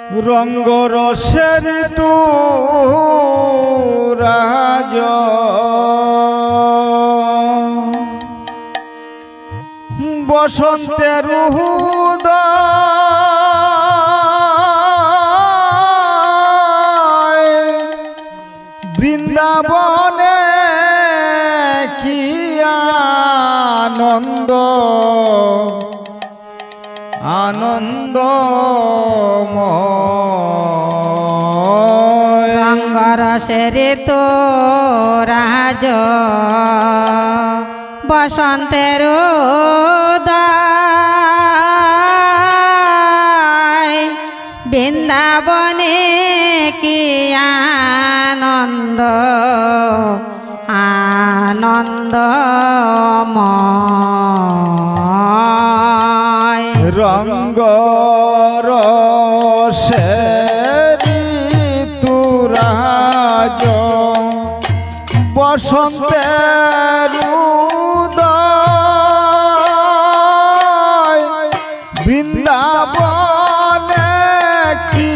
রঙ্গ রসের তু রাজ বসন্তের বৃন্দাবনে কি আনন্দ রঙ্গরসের তো রাজ বসন্তের বৃন্দাবনে কি আনন্দ আনন্দময় রঙ্গ রসের তু রাজ বসন্তের বৃন্দাবনে কি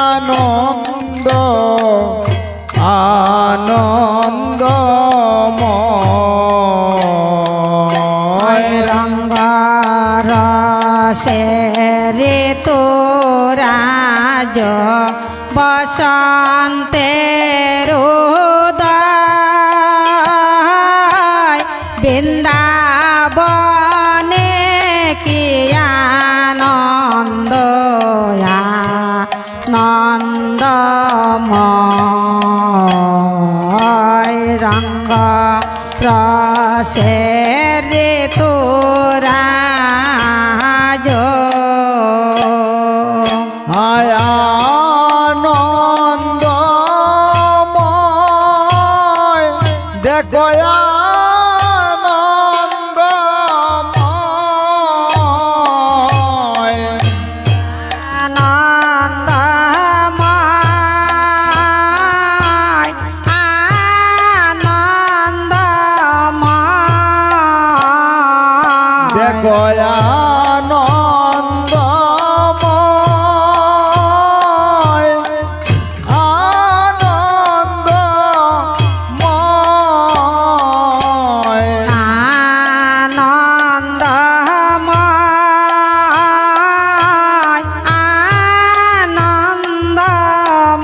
আনন্দ আনন্দময় রঙ্গ রসের তো রাজ বসন্তের বৃন্দাবনে কি আনন্দ আনন্দময় রঙ্গ রসের তো রাজ আনন্দময় দেখো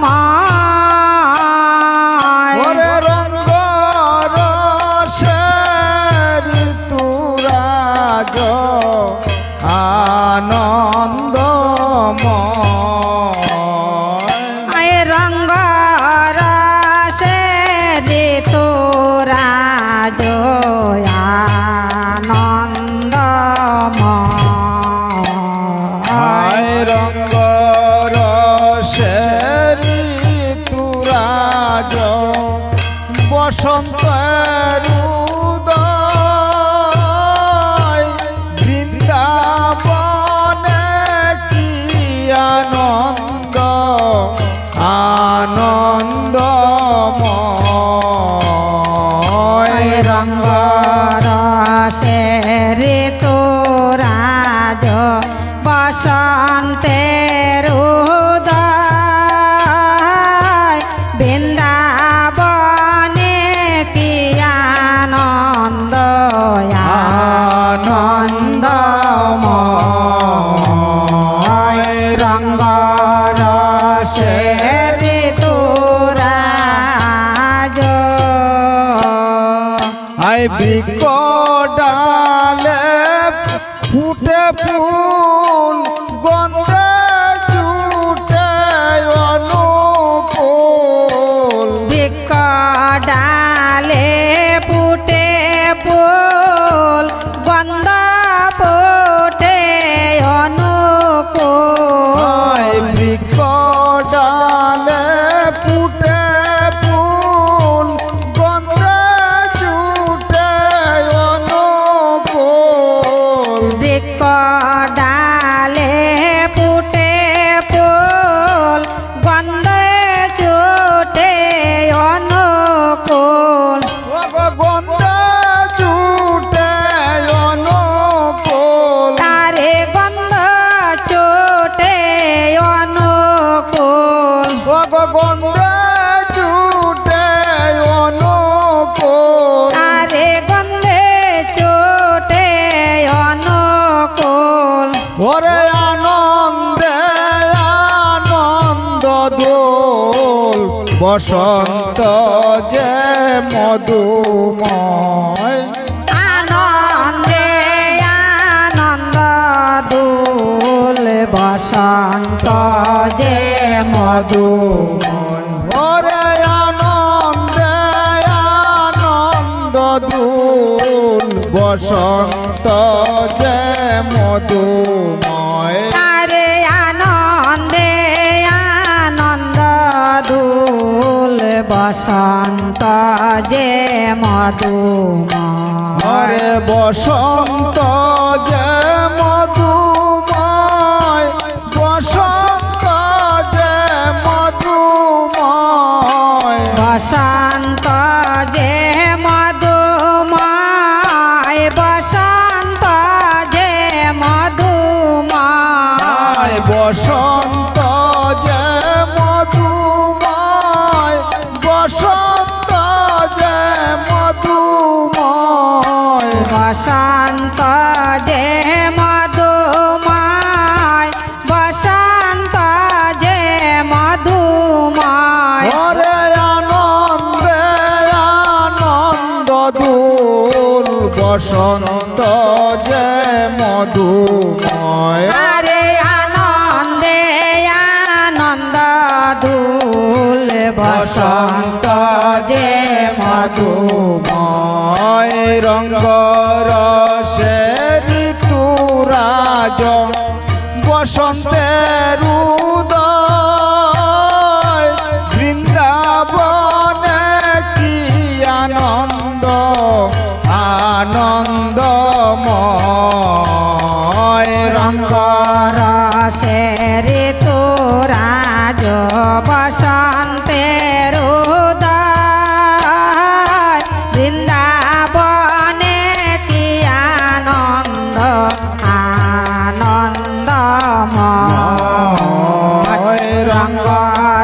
আনন্দময় রঙ্গ রসের তো রাজ আনন্দময় রঙ্গ রসের তু রাজ বসন্তের বৃন্দাবনে কি আনন্দ আনন্দময় রঙ্গ রসের তো রাজ বসন্তের বৃন্দাবনে কি আনন্দ আনন্দময় রঙ্গ রসের তো রাজ আই বৃক্ষ ডালে ফুটে ফুল গন্ধে জুটে অনুকূল বৃক্ষ ডালে ফুটে ফুল গন্ধ ফুটে অনুকূল বৃক্ষ ডালে ফুটে ফুল গন্ধে জুটে অনুকূল বৃক্ষ গন্ধে জুটে অনুকূল আরে গন্ধে চোটে অনুকূল ওরে আনন্দে আনন্দ দোল বসন্ত যে মধুময় আনন্দে আনন্দ দোল বসন্ত যে মধুময় ওরে আনন্দে আনন্দ দোল বসন্ত যে মধুময় আরে আনন্দে আনন্দ দোল বসন্ত যে মধুময় হরে বসন্ত যে মধুময় বসন্ত যে মধুময় বসন্ত যে মধুময় বসন্ত যে মধুময় বসন্ত যে মধুময় বসন্ত যে মধুময় বসন্ত যে মধুময় বসন্ত যে মধুময় হরে আনন্দে আনন্দ দোল বসন্ত যে মধুময় আরে আনন্দে আনন্দ দোল বসন্ত যে মধুময় রঙ্গ রসে ঋতুরাজ বসন্তের উদয় বৃন্দাবনে কি আনন্দ আনন্দময় রঙ্গ রসের তোরাজ বসন্তের উদয় বৃন্দাবনে কি আনন্দ আনন্দময় রঙ্গ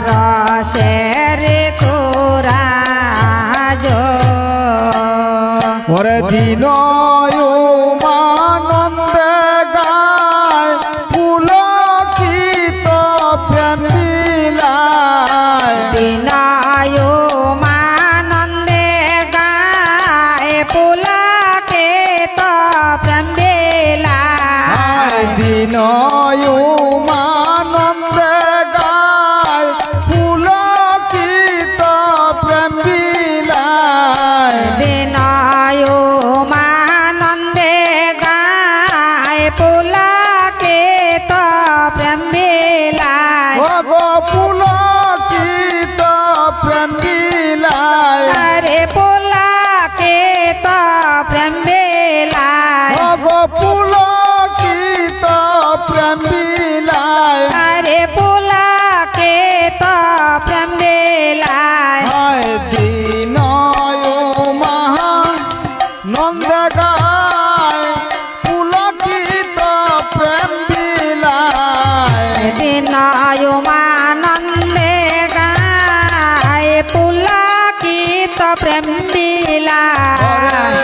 রসের তোরাজ ওরে দিনয় মানন্দে গায় পুলকিত প্রেম বিলায় দিনায় মানন্দে গায় পুলকে তো প্রেম বেলায় দিনয় মানন্দে গায় পুলকিত প্রেম বিলায় দিনায় মানন্দে গায় পুলকে তো প্রেম বেলায় ও গো পুলকিত প্রেম বিলায় আরে পুলকে তো প্রেম বেলায় ও গো পুলকিত প্রেম বিলায় আরে পুলকে তো প্রেম বেলায় হায় দিনয় মহা নন্দে গায় পুলকিত প্রেম বিলায় দিনায় মানন্দে গায় পুলকিত প্রেম বিলায়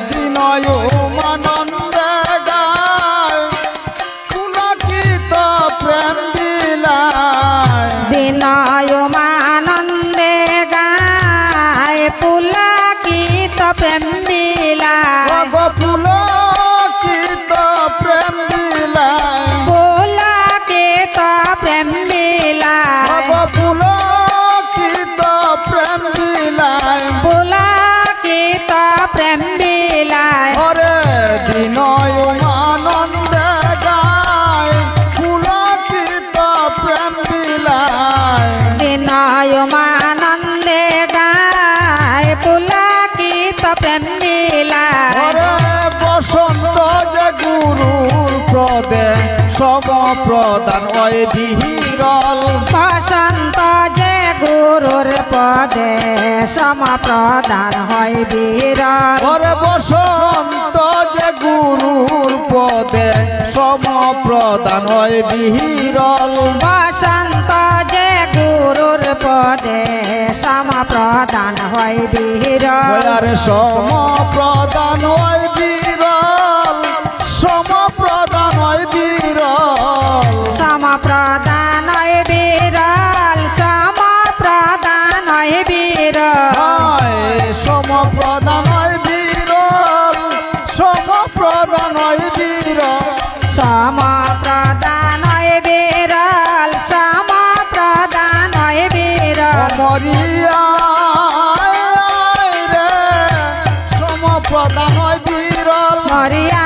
দিনয় মানন্দে গায় পুলকিত প্রেম বিলায় দিনায় মানন্দে গায় পুলকিত প্রেম বিলায় পুলকিত প্রেম বিলায় পুলকিত প্রেম বিলায় পুলকিত প্রেম বিলায় পুলকিত প্রেম বিলায় হরে দিনয় আনন্দে গায় পুলকিত প্রেম বিলায় দিনায় মানন্দে গায় পুলকিত প্রেম বিলায় হরে বসন্ত যে গুরুর প্রদে সম প্রদান ওই বিহিরল বসন্ত যে গুরুর পদে সম প্রদান হয় বিরল হরে বসন্ত যে গুরুর পদে সম প্রদান হয় বিহিরল বসন্ত যে গুরুর পদে সম প্রদান হয় বিরল ওয়ার সম প্রদান হয় বিরল সম প্রদান হয় বিরল সম প্রদান হয় বিরল সম প্রদান হয় বিরল হায় সম প্রদান হয় বিরল সম প্রদান হয় বিরল সম প্রদান হয় বিরল সম প্রদান হয় বিরল মরিয়া রে সম প্রদান হয় বিরল মরিয়া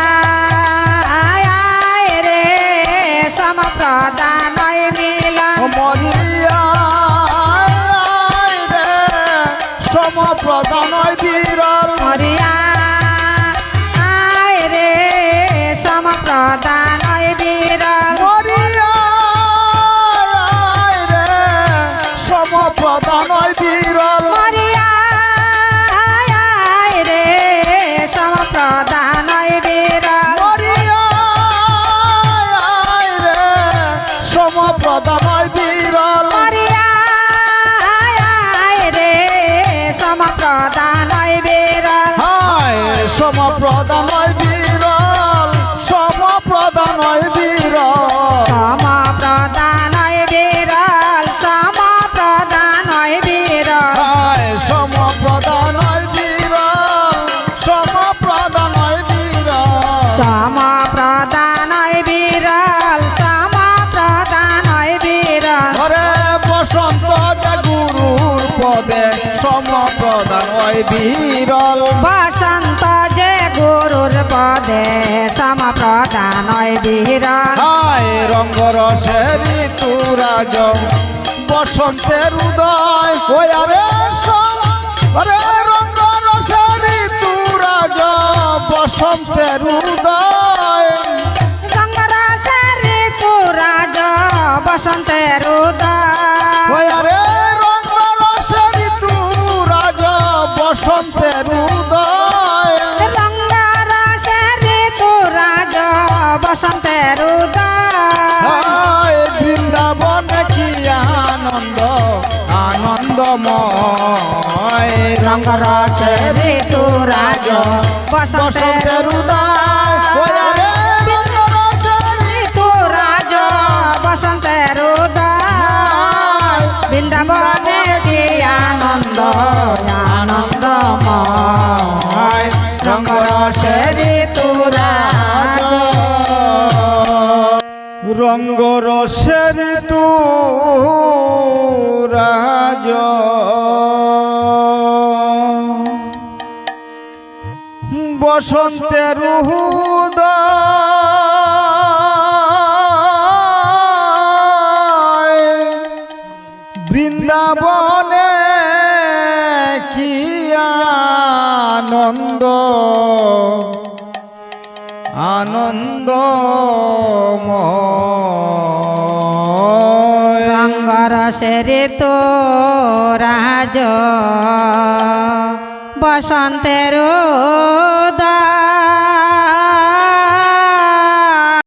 রে সম প্রদান হয় মিলন মরিয়া রে সম প্রদান হয় বিরল মরিয়া রে সম প্রদান হয় বিরল মরিয়া রে সম প্রদান হয় বিরল মরিয়া রে সম প্রদান হয় বিরল মরিয়া রে সম প্রদান হয় বিরল মরিয়া রে সম প্রদান হয় বিরল হায় সম প্রদান হয় বিরল সম প্রদান হয় বিরল সম প্রদান হয় বিরল সম প্রদান হয় বিরল হায় সম প্রদান হয় বিরল সম প্রদান হয় বিরল সম প্রদান হয় বিরল সম প্রদান হয় বিরল ঘরে বসন্ত যে গুরুর পদে সম প্রদান হয় বিরল বসন্ত যে গুরুর পদে সম প্রদান হয় বিরল হায় রঙ্গরসের ঋতুরাজ বসন্তের উদয় ওয়ারে আরে রঙ্গরসের ঋতুরাজ বসন্তের উদয় গঙ্গরাসের ঋতু রাজ বসন্তের উদয় ওয়ারে রঙ্গরসের ঋতুরাজ বসন্তের উদয় গঙ্গরাসের ঋতু রাজ বসন্তের উদয় হায় বৃন্দাবন কি আনন্দ আনন্দময় রঙ্গরসের ঋতু রাজ বসন্তের উদয় ওয়ারে রঙ্গরসের ঋতু রাজ বসন্তের উদয় বৃন্দাবনে কি আনন্দ আনন্দময় রঙ্গরসের ঋতু রাজ রঙ্গরসের তু রাজ বসন্তের উদয় বৃন্দাবনে কি আনন্দ আনন্দময় রঙ্গরসের ঋতু রাজ বসন্তের উদয়